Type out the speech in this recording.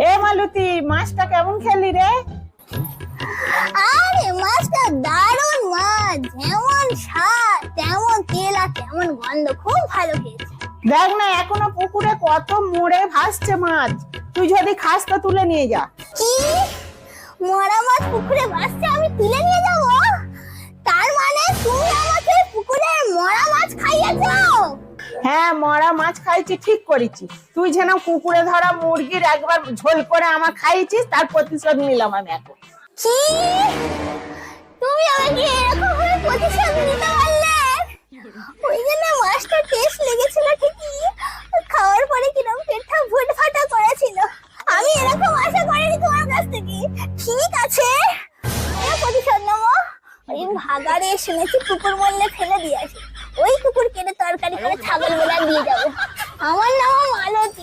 এ মালতী, মাছটা কেমন খেলি রে? আরে মাছটা দারুণ মাছ, যেমন স্বাদ তেমন তেল আর তেমন গন্ধ, খুব ভালো খেয়েছে। দেখ না, এখনো পুকুরে কত মরে ভাসছে মাছ। তুই যদি খাস তো তুলে নিয়ে যা। কি? মরা মাছ পুকুরে ভাসছে, আমি তুলে নিয়ে যাব? তার মানে তুমি আমাকে পুকুরে মরা মাছ খাইয়েছো? হ্যাঁ, মরা মাছ খাইছি, ঠিক করেছি। তুই যেন পুকুরে ধরা মুরগির একবার ঝোল করে আমার খাইছিস, তার প্রতিশোধ নিলাম আমি এখন। কি? তুমি আমাকে এরকম ভাবে প্রতিশোধ নিতে পারলে? ওই জন্য মাছটা টেস্ট লেগেছিল ঠিকই, খাওয়ার পরে কিরম পেটটা ফুটফাটা করেছিল। আমি এরকম আশা করিনি তোমার কাছ থেকে। ঠিক আছে, আমি প্রতিশোধ নেবো। ওই ভাগাড়ে শুনেছি কুকুর মরলে ফেলে দিয়ে আসি, ওই কুকুর কেটে তরকারি করে ছাগল বেলা দিয়ে যাবো। আমার নাম মালতী।